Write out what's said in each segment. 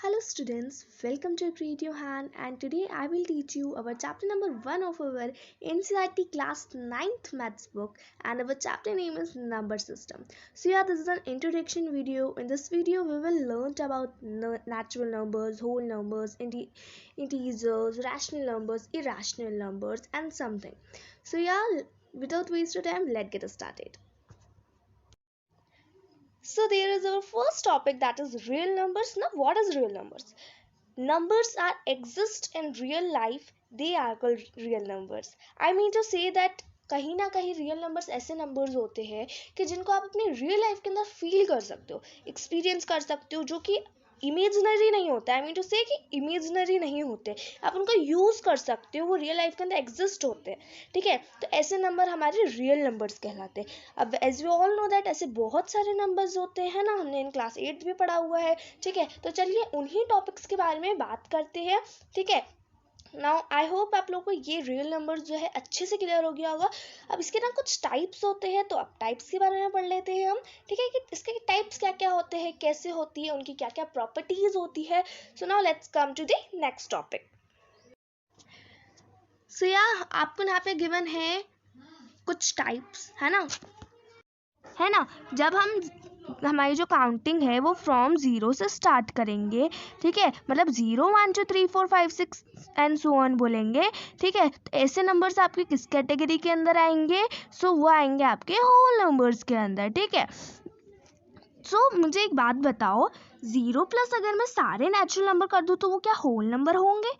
Hello students, welcome to Creative Hand, and today I will teach you our chapter number 1 of our NCERT class 9th maths book, and our chapter name is number system. So yeah, this is an introduction video. In this video we will learn about natural numbers, whole numbers, integers, rational numbers, irrational numbers and something. So yeah, without wasting time, let's get started. So there is our first topic, that is real numbers. Now what is real numbers? Numbers are exist in real life, they are called real numbers. I mean to say that कहीं ना कहीं real numbers ऐसे numbers होते हैं कि जिनको आप अपनी रियल लाइफ के अंदर फील कर सकते हो, एक्सपीरियंस कर सकते हो, जो कि इमेजनरी नहीं होता है। आई मीन टू से कि इमेजनरी नहीं होते, आप उनको यूज़ कर सकते हो, वो रियल लाइफ के अंदर एग्जिस्ट होते हैं। ठीक है, तो ऐसे नंबर हमारे रियल नंबर्स कहलाते हैं। अब as we all know that ऐसे बहुत सारे नंबर्स होते हैं ना, हमने इन क्लास 8 भी पढ़ा हुआ है। ठीक है, तो चलिए उन्हीं टॉपिक्स के बारे में बात करते हैं। ठीक है, नाउ आई होप आप लोगों को ये रियल नंबर जो है अच्छे से क्लियर हो गया होगा। अब इसके ना कुछ टाइप्स होते हैं, तो अब टाइप्स के बारे में पढ़ लेते हैं हम। ठीक है, कि इसके टाइप्स क्या क्या होते हैं, कैसे होती है, उनकी क्या क्या प्रॉपर्टीज होती है। So now let's come to the next topic. So या आपको यहाँ पे गिवन है कुछ टाइप्स, है ना। जब हम हमारी जो काउंटिंग है वो फ्रॉम 0 से स्टार्ट करेंगे। ठीक है, मतलब 0 1 2 3 4 5 6 एंड सो ऑन बोलेंगे। ठीक है, तो ऐसे नंबर्स आपके किस कैटेगरी के अंदर आएंगे? सो वो आएंगे आपके होल नंबर्स के अंदर। ठीक है, सो मुझे एक बात बताओ, 0 प्लस अगर मैं सारे नेचुरल नंबर कर दूँ तो वो क्या होल नंबर होंगे?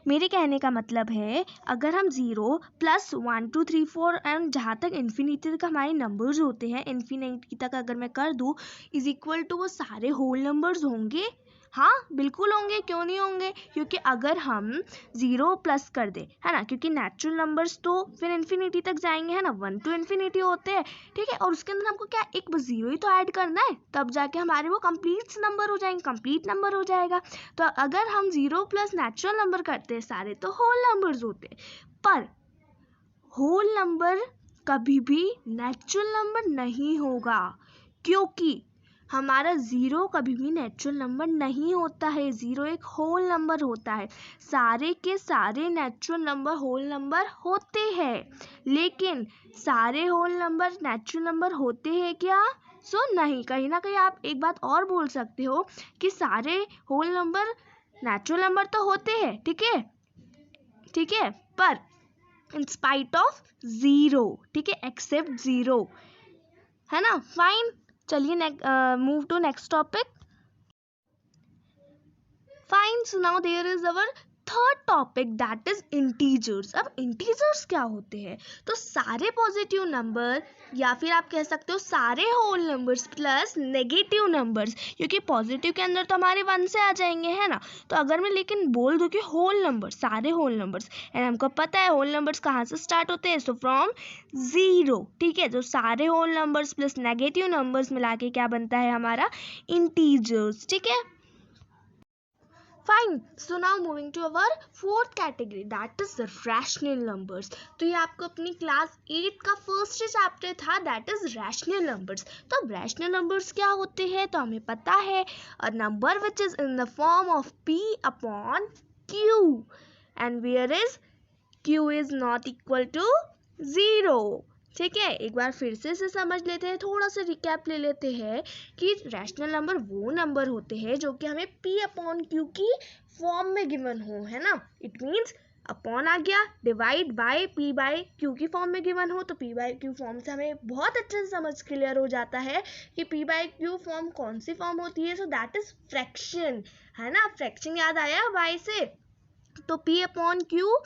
मेरे कहने का मतलब है, अगर हम 0 प्लस 1 2 3 4 एंड जहाँ तक इन्फिनिटी तक हमारे नंबर्स होते हैं, इन्फिनिटी तक अगर मैं कर दूँ इज इक्वल टू वो सारे होल नंबर्स होंगे? हाँ बिल्कुल होंगे, क्यों नहीं होंगे? क्योंकि अगर हम 0 प्लस कर दे, है ना, क्योंकि नेचुरल नंबर्स तो फिर इन्फिनिटी तक जाएंगे, है ना, 1 टू इन्फिनिटी होते हैं। ठीक है, और उसके अंदर हमको क्या एक बस 0 ही तो ऐड करना है, तब जाके हमारे वो कंप्लीट नंबर हो जाएंगे, कंप्लीट नंबर हो जाएगा। तो अगर हम 0 प्लस नेचुरल नंबर करते हैं सारे, तो होल नंबर्स होते हैं। पर होल नंबर कभी भी नेचुरल नंबर नहीं होगा, क्योंकि हमारा 0 कभी भी नेचुरल नंबर नहीं होता है। 0 एक होल नंबर होता है। सारे के सारे नेचुरल नंबर होल नंबर होते हैं, लेकिन सारे होल नंबर नेचुरल नंबर होते हैं क्या? नहीं, कहीं ना कहीं आप एक बात और बोल सकते हो कि सारे होल नंबर नेचुरल नंबर तो होते हैं। ठीक है, पर इन स्पाइट ऑफ 0, ठीक है, एक्सेप्ट 0, है ना। फाइन, चलिए move to next topic. Fine, so now there is our third topic, that is integers. अब इंटीजर्स क्या होते हैं? तो सारे पॉजिटिव नंबर, या फिर आप कह सकते हो सारे whole numbers plus negative numbers, क्योंकि पॉजिटिव के अंदर तो हमारे 1 से आ जाएंगे, है ना। तो अगर मैं लेकिन बोल दूं कि होल नंबर, सारे होल नंबर्स, एंड हमको पता है होल नंबर्स कहाँ से स्टार्ट होते हैं, सो फ्रॉम 0। ठीक है, तो सारे whole numbers plus negative numbers मिला के क्या बनता है हमारा? इंटीजर्स। ठीक है, fine. So now moving to our fourth category, that is rational numbers. तो ये आपको अपनी क्लास 8 का फर्स्ट चैप्टर था, दैट इज रैशनल नंबर्स। तो अब रैशनल नंबर्स क्या होते हैं? तो हमें पता है, a number which is in the form of p upon q, and where is q is not equal to 0। ठीक है, एक बार फिर से इसे समझ लेते हैं, थोड़ा सा रिकैप ले लेते हैं कि रैशनल नंबर वो नंबर होते हैं जो कि हमें p अपॉन q की फॉर्म में गिवन हो, है ना। इट मीन्स अपॉन आ गया, divide by p by q की फॉर्म में गिवन हो, तो p बाय q फॉर्म से हमें बहुत अच्छे से समझ क्लियर हो जाता है कि p बाय q फॉर्म कौन सी फॉर्म होती है। सो दैट इज फ्रैक्शन, है ना। फ्रैक्शन याद आया y से, तो p upon q,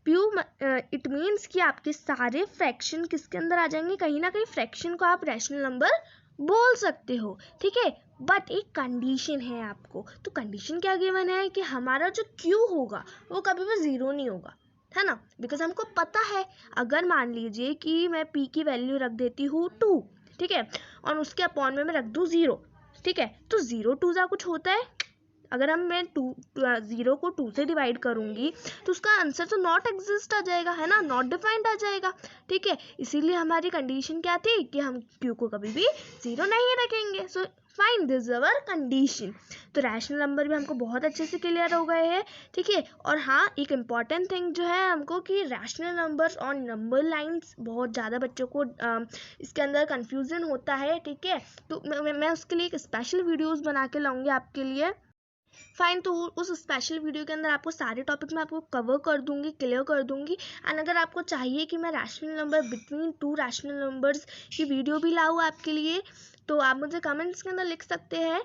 it means कि आपके सारे फ्रैक्शन किसके अंदर आ जाएंगे? कहीं ना कहीं फ्रैक्शन को आप रैशनल नंबर बोल सकते हो। ठीक है, बट एक कंडीशन है आपको। तो कंडीशन क्या गिवन है कि हमारा जो q होगा वो कभी भी 0 नहीं होगा, है ना। बिकॉज हमको पता है, अगर मान लीजिए कि मैं p की वैल्यू रख देती हूँ 2, ठीक है, और उसके अपॉन में मैं रख दूँ 0, ठीक है, तो 0 2 जा कुछ होता है। अगर मैं 0 को 2 से डिवाइड करूंगी तो उसका आंसर तो नॉट एग्जिस्ट आ जाएगा, है ना, नॉट डिफाइंड आ जाएगा। ठीक है, इसीलिए हमारी कंडीशन क्या थी कि हम q को कभी भी 0 नहीं रखेंगे। So fine, this is our condition. तो रैशनल नंबर भी हमको बहुत अच्छे से क्लियर हो गए हैं, ठीक है। और हाँ, एक इम्पॉर्टेंट थिंग जो है हमको कि रैशनल नंबर्स और नंबर लाइंस बहुत ज़्यादा बच्चों को इसके अंदर कन्फ्यूज़न होता है, ठीक है। तो मैं उसके लिए एक स्पेशल वीडियोज़ बना के लाऊंगी आपके लिए। फाइन, तो उस स्पेशल वीडियो के अंदर आपको सारे टॉपिक मैं आपको कवर कर दूंगी, क्लियर कर दूंगी। एंड अगर आपको चाहिए कि मैं rational number between two rational numbers की वीडियो भी लाऊँ आपके लिए, तो आप मुझे कमेंट्स के अंदर लिख सकते हैं।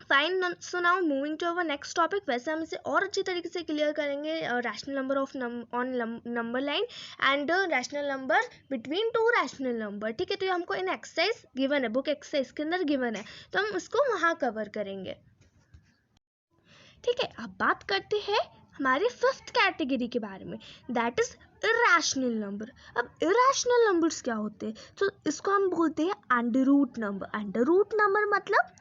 Fine, so now moving to our next topic. वैसे हम इसे और अच्छी तरीके से क्लियर करेंगे, rational number of on number line and rational number between two rational number, ठीक है। तो ये हमको इन एक्सरसाइज गिवन है, बुक एक्सरसाइज के अंदर गिवन है, तो हम उसको वहाँ कवर करेंगे, ठीक है। अब बात करते हैं हमारे फिफ्थ कैटेगरी के बारे में, दैट इज इरेशनल नंबर। अब इरेशनल नंबर्स क्या होते हैं? तो इसको हम बोलते हैं under root number. Under root number मतलब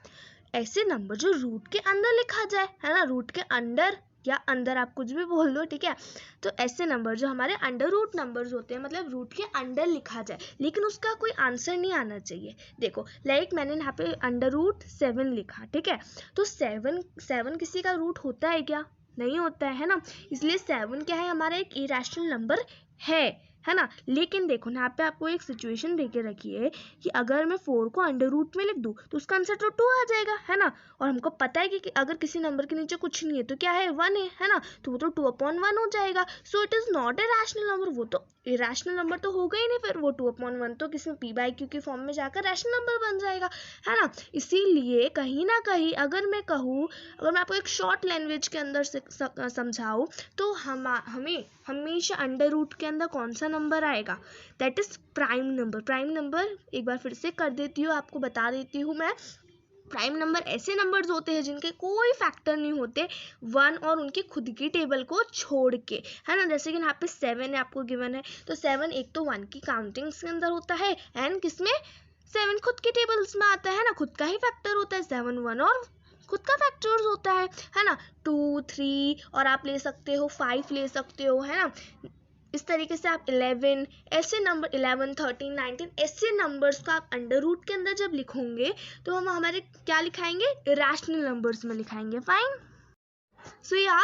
ऐसे नंबर जो रूट के अंदर लिखा जाए, है ना, रूट के अंदर या अंदर, आप कुछ भी बोल दो, ठीक है। तो ऐसे नंबर जो हमारे अंडर रूट नंबर्स होते हैं, मतलब रूट के अंदर लिखा जाए लेकिन उसका कोई आंसर नहीं आना चाहिए। देखो लाइक मैंने यहाँ पे अंडर रूट 7 लिखा, ठीक है। तो 7 किसी का रूट होता है क्या? नहीं होता है ना। इसलिए 7 क्या है, हमारा एक इरेशनल नंबर है ना। लेकिन देखो यहाँ पे आपको एक सिचुएशन दे के रखी है कि अगर मैं 4 को अंडर रूट में लिख दूँ तो उसका आंसर तो 2 आ जाएगा, है ना। और हमको पता है कि अगर किसी नंबर के नीचे कुछ नहीं है तो क्या है, 1 है ना, तो वो तो 2/1 हो जाएगा। So it is not a rational number, वो तो इरेशनल नंबर तो होगा ही नहीं, फिर वो 2/1 तो किसी p/q के फॉर्म में जाकर रैशनल नंबर बन जाएगा, है ना। इसीलिए कहीं ना कहीं अगर मैं कहूँ, अगर मैं आपको एक शॉर्ट लैंग्वेज के अंदर समझाऊँ तो हमें हमेशा अंडर रूट के अंदर कौन सा नंबर आएगा, that is prime number. Prime number एक बार फिर से कर देती हूँ, आपको बता देती हूँ मैं। प्राइम नंबर ऐसे नंबर्स होते हैं जिनके कोई फैक्टर नहीं होते 1 और उनकी खुद की टेबल को छोड़ के, है ना। जैसे कि यहाँ पे 7 है, आपको गिवन है, तो 7 एक तो 1 की काउंटिंग्स के अंदर होता है एंड किसमें, 7 खुद की टेबल्स में आता है ना, खुद का ही फैक्टर होता है। 7 1 और खुद का फैक्टर्स होता है ना। 2 3 और आप ले सकते हो 5 ले सकते हो, है ना। इस तरीके से आप 11 ऐसे नंबर 11 13 19 ऐसे नंबर्स को आप अंडर रूट के अंदर जब लिखोगे तो हम हमारे क्या लिखाएंगे, इरेशनल नंबर्स में लिखाएंगे। फाइन, सो या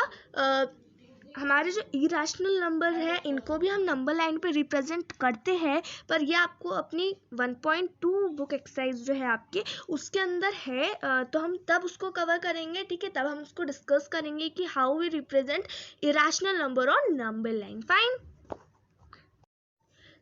हमारे जो इरेशनल नंबर है इनको भी हम नंबर लाइन पे रिप्रेजेंट करते हैं, पर ये आपको अपनी 1.2 बुक एक्सरसाइज जो है आपकी उसके अंदर है, तो हम तब उसको कवर करेंगे, ठीक है। तब हम उसको डिस्कस करेंगे कि how we represent irrational number on number line. Fine,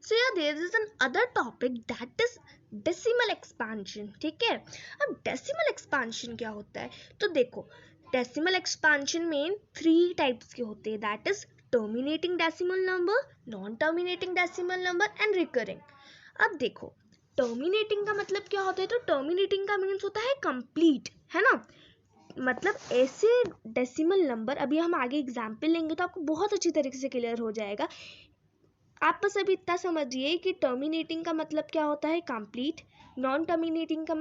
so yeah, there is an other topic that is decimal expansion, ठीक है। अब decimal expansion क्या होता है, तो देखो decimal expansion में 3 टाइप्स के होते हैं, that is terminating decimal number, non terminating decimal number and recurring। अब देखो terminating का मतलब क्या होता है, तो terminating का मीन्स होता है complete, है ना। मतलब ऐसे डेसिमल नंबर, अभी हम आगे एग्जाम्पल लेंगे तो आपको बहुत अच्छी तरीके से क्लियर हो जाएगा। आप बस अभी इतना समझिए कि टर्मिनेटिंग का मतलब क्या होता है, कंप्लीट। नॉन टर्मिनेटिंग का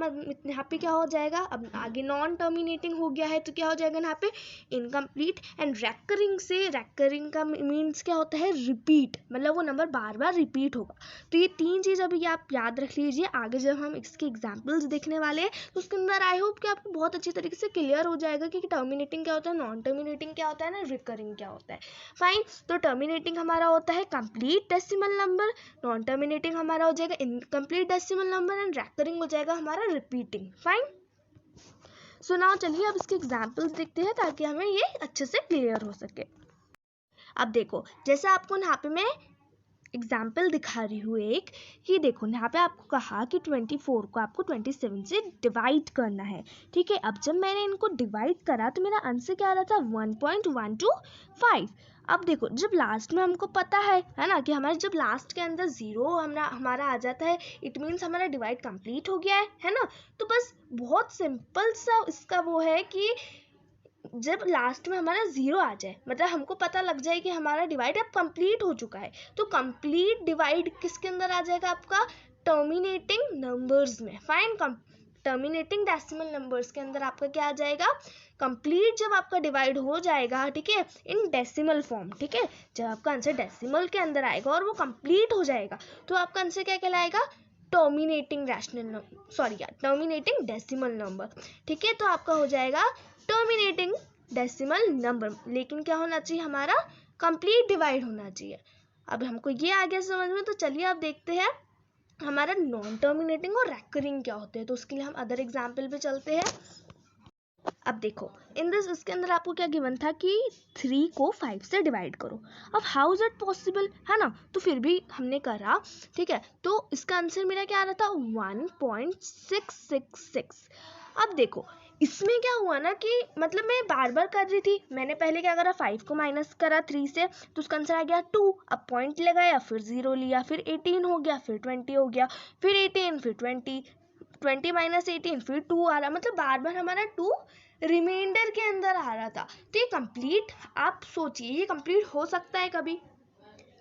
यहाँ पे क्या हो जाएगा, अब आगे नॉन टर्मिनेटिंग हो गया है तो क्या हो जाएगा यहाँ पे, इनकम्प्लीट। एंड रेकरिंग से, रेकरिंग का मीन्स क्या होता है, रिपीट, मतलब वो नंबर बार बार रिपीट होगा। तो ये 3 चीज़ अभी आप याद रख लीजिए, आगे जब हम इसके एग्जाम्पल्स देखने वाले हैं तो उसके अंदर आई होप कि आपको बहुत अच्छी तरीके से क्लियर हो जाएगा कि टर्मिनेटिंग क्या होता है, नॉन टर्मिनेटिंग क्या होता है ना, रिकरिंग क्या होता है। फाइन, तो टर्मिनेटिंग हमारा होता है complete decimal number, non terminating हमारा हो जाएगा incomplete decimal number and recurring हो जाएगा हमारा रिपीटिंग। फाइन, सो नाउ चलिए अब इसके एग्जांपल्स देखते हैं ताकि हमें ये अच्छे से क्लियर हो सके। अब देखो जैसे आपको यहाँ पे मैं एग्जाम्पल दिखा रही हूँ एक, कि देखो यहाँ पे आपको कहा कि 24 को आपको 27 से डिवाइड करना है, ठीक है। अब जब मैंने इनको डिवाइड करा तो मेरा आंसर क्या आ रहा था, 1.125। अब देखो जब लास्ट में हमको पता है ना, कि हमारे जब लास्ट के अंदर 0 हमारा आ जाता है, इट मीन्स हमारा डिवाइड कंप्लीट हो गया है ना। तो बस बहुत सिंपल सा इसका वो है कि जब लास्ट में हमारा 0 आ जाए, मतलब हमको पता लग जाए कि हमारा डिवाइड अब कंप्लीट हो चुका है, तो कंप्लीट डिवाइड किसके अंदर आ जाएगा, आपका टर्मिनेटिंग नंबर्स में। फाइन, टर्मिनेटिंग डेसिमल नंबर्स के अंदर आपका क्या आ जाएगा, कंप्लीट जब आपका डिवाइड हो जाएगा, ठीक है, इन डेसिमल फॉर्म, ठीक है। जब आपका आंसर डेसिमल के अंदर आएगा और वो कंप्लीट हो जाएगा तो आपका आंसर क्या कहलाएगा, टर्मिनेटिंग टर्मिनेटिंग डेसिमल नंबर। ठीक है, तो आपका हो जाएगा टर्मिनेटिंग डेसिमल नंबर, लेकिन क्या होना चाहिए, हमारा कंप्लीट डिवाइड होना चाहिए। अब हमको ये आ गया समझ में, तो चलिए अब देखते हैं हमारा नॉन टर्मिनेटिंग और रेकरिंग क्या होते हैं। तो उसके लिए हम अदर एग्जाम्पल पे चलते हैं। अब देखो इसके अंदर आपको क्या गिवन था कि 3 को 5 से डिवाइड करो। अब हाउ इज इट पॉसिबल, है ना, तो फिर भी हमने करा। ठीक है, तो इसका आंसर मेरा क्या आ रहा था, 1.666। अब देखो इसमें क्या हुआ ना कि मतलब मैं बार बार कर रही थी। मैंने पहले क्या करा, 5 को माइनस करा 3 से, तो उसका आंसर आ गया 2। अब पॉइंट लगाया, फिर 0 लिया, फिर 18 हो गया, फिर 20 हो गया, फिर 18, फिर 20 माइनस 18, फिर 2 आ रहा, मतलब बार बार हमारा 2 रिमाइंडर के अंदर आ रहा था। तो ये कंप्लीट, आप सोचिए ये कंप्लीट हो सकता है कभी,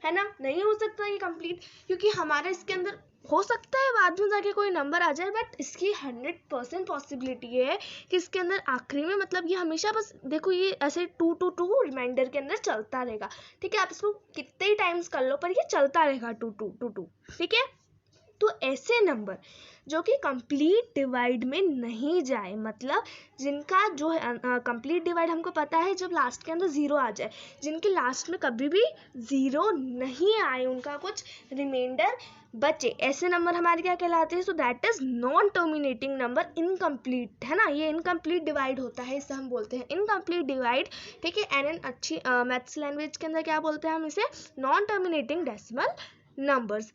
है ना, नहीं हो सकता ये कंप्लीट, क्योंकि हमारे इसके अंदर हो सकता है बाद में जाके कोई नंबर आ जाए, बट इसकी 100% पॉसिबिलिटी है कि इसके अंदर आखिरी में, मतलब ये हमेशा बस देखो ये ऐसे 2 to 2 रिमाइंडर के अंदर चलता रहेगा। ठीक है, आप इसको कितने ही टाइम्स कर लो पर ये चलता रहेगा 2 to 2। ठीक है, तो ऐसे नंबर जो कि कंप्लीट डिवाइड में नहीं जाए, मतलब जिनका जो कंप्लीट डिवाइड हमको पता है जब लास्ट के अंदर 0 आ जाए, जिनके लास्ट में कभी भी 0 नहीं आए, उनका कुछ रिमाइंडर बचे, ऐसे नंबर हमारे क्या कहलाते हैं। So that is non terminating number, incomplete, है ना, ये इनकम्प्लीट डिवाइड होता है, इसे हम बोलते हैं इनकम्प्लीट डिवाइड। ठीक है, एंड अच्छी मैथ्स लैंग्वेज के अंदर क्या बोलते हैं हम इसे, नॉन टर्मिनेटिंग डेसिमल नंबर्स।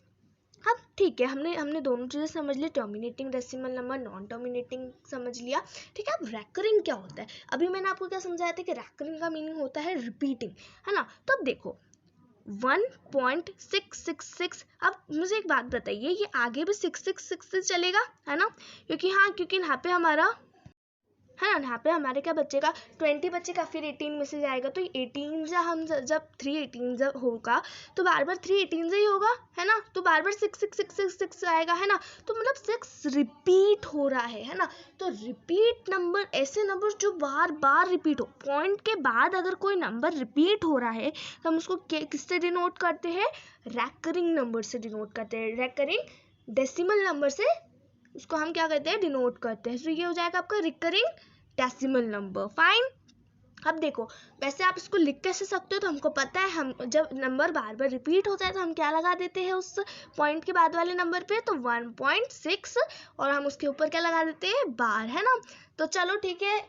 अब ठीक है, हमने दोनों चीज़ें समझ ली, terminating decimal number, non terminating समझ लिया। ठीक है, अब रैकरिंग क्या होता है, अभी मैंने आपको क्या समझाया था कि रैकरिंग का मीनिंग होता है रिपीटिंग, है ना। तो अब देखो 1.666, अब मुझे एक बात बताइए, ये आगे भी 666 से चलेगा, है ना, क्योंकि यहाँ पे हमारा, है ना, यहाँ पे हमारे क्या बचेगा, 20 बचेगा, फिर 18 में से जाएगा, तो 18 जा हम जब 3 18 जब होगा तो बार बार 3 18 से ही होगा, है ना, तो बार बार 6 आएगा, है ना, तो मतलब 6 रिपीट हो रहा है ना। तो रिपीट नंबर, ऐसे नंबर जो बार बार रिपीट हो, पॉइंट के बाद अगर कोई नंबर रिपीट हो रहा है तो हम उसको किससे डिनोट करते हैं, रैकरिंग नंबर से डिनोट करते हैं, रैकरिंग डेसिमल नंबर से उसको हम क्या करते हैं, डिनोट करते हैं। तो ये हो जाएगा आपका रिकरिंग डेसिमल नंबर। फाइन, अब देखो वैसे आप इसको लिख कैसे सकते हो, तो हमको पता है, हम जब नंबर बार बार रिपीट होता है तो हम क्या लगा देते हैं उस पॉइंट के बाद वाले नंबर पे, तो 1.6 और हम उसके ऊपर क्या लगा देते हैं, बार, है ना। तो चलो ठीक है,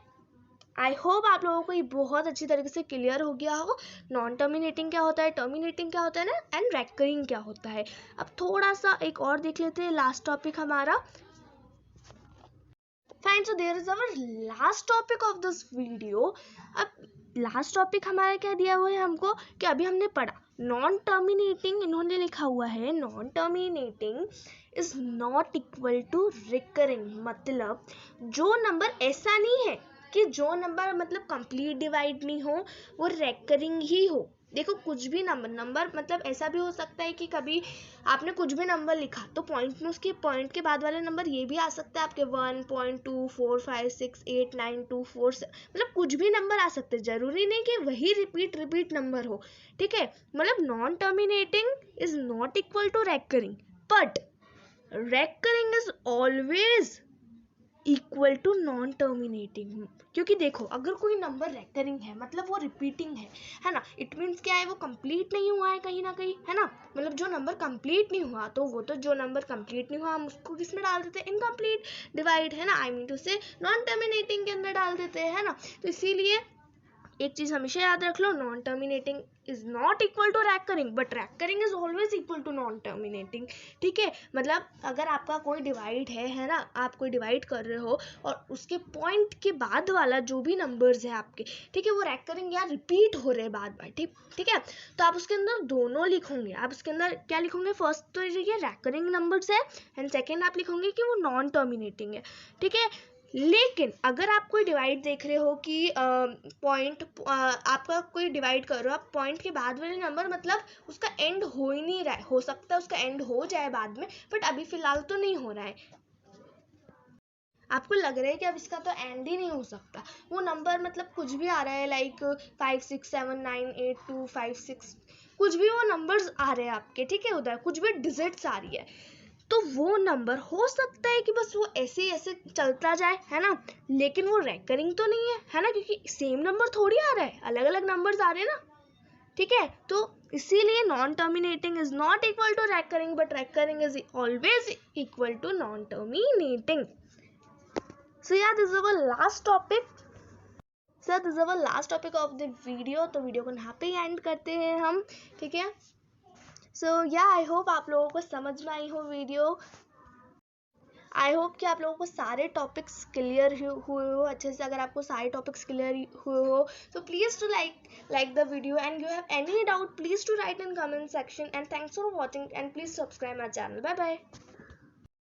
आई होप आप लोगों को ये बहुत अच्छी तरीके से क्लियर हो गया हो, नॉन टर्मिनेटिंग क्या होता है, टर्मिनेटिंग क्या होता है ना, एंड रैकरिंग क्या होता है। अब थोड़ा सा एक और देख लेते हैं, लास्ट टॉपिक हमारा। Fine, so there is our last topic of this video. अब लास्ट टॉपिक हमारा क्या दिया हुआ है हमको, कि अभी हमने पढ़ा नॉन टर्मिनेटिंग, इन्होंने लिखा हुआ है non terminating is not equal to recurring, मतलब जो नंबर ऐसा नहीं है कि जो नंबर मतलब कंप्लीट डिवाइड नहीं हो वो रेकरिंग ही हो। देखो कुछ भी नंबर मतलब ऐसा भी हो सकता है कि कभी आपने कुछ भी नंबर लिखा तो पॉइंट में उसके पॉइंट के बाद वाला नंबर ये भी आ सकता है आपके 1.245689247, मतलब कुछ भी नंबर आ सकते हैं, जरूरी नहीं कि वही रिपीट नंबर हो। ठीक है, मतलब non terminating is not equal to recurring, but recurring is always equal to non terminating. क्योंकि देखो अगर कोई नंबर रेकरिंग है मतलब वो रिपीटिंग है ना, इट मीन्स क्या है, वो कंप्लीट नहीं हुआ है कहीं ना कहीं, है ना, मतलब जो नंबर कंप्लीट नहीं हुआ तो वो तो जो नंबर कंप्लीट नहीं हुआ हम उसको किस में डाल देते हैं, इनकम्प्लीट डिवाइड, है ना, आई मीन टू से नॉन टर्मिनेटिंग के अंदर डाल देते हैं, है ना। तो इसीलिए एक चीज हमेशा याद रख लो, non terminating is not equal to recurring, but recurring is always equal to non terminating. ठीक है, मतलब अगर आपका कोई डिवाइड है ना, आप कोई डिवाइड कर रहे हो और उसके पॉइंट के बाद वाला जो भी नंबर्स है आपके, ठीक है, वो रैकरिंग या रिपीट हो रहे बार बार, ठीक है, तो आप उसके अंदर दोनों लिखोगे। आप उसके अंदर क्या लिखोगे, फर्स्ट तो ये रैकरिंग नंबर्स है एंड सेकेंड आप लिखोगे कि वो नॉन टर्मिनेटिंग है। ठीक है, लेकिन अगर आप कोई डिवाइड देख रहे हो कि पॉइंट आपका कोई डिवाइड कर रहे हो, आप पॉइंट के बाद वाले नंबर मतलब उसका एंड हो ही नहीं रहा है, हो सकता है उसका एंड हो जाए बाद में, बट अभी फिलहाल तो नहीं हो रहा है, आपको लग रहा है कि अब इसका तो एंड ही नहीं हो सकता, वो नंबर मतलब कुछ भी आ रहा है, लाइक 5 6 7 9 8 2 5 6, कुछ भी वो नंबर्स आ रहे हैं आपके, ठीक है, उधर कुछ भी डिजिट्स आ रही है, तो वो नंबर हो सकता है कि बस वो ऐसे ऐसे चलता जाए, है ना, लेकिन वो रेकरिंग तो नहीं है ना, क्योंकि सेम नंबर थोड़ी आ रहा है, अलग अलग नंबर्स आ रहे हैं ना, ठीक है। तो इसीलिए non terminating is not equal to recurring, but recurring is always equal to non terminating. So yeah, this is our last topic. So this is our last topic of the video. तो video को यहाँ पे ही and करते हैं हम, ठीक है. So yeah, I hope आप लोगों को समझ में आई हो वीडियो. आई होप कि आप लोगों को सारे टॉपिक्स क्लियर हुए हो अच्छे से. अगर आपको सारे टॉपिक्स क्लियर हुए हो तो please to like the video, and you have any doubt please to write in comment section. And thanks for watching, and please subscribe my channel. Bye bye.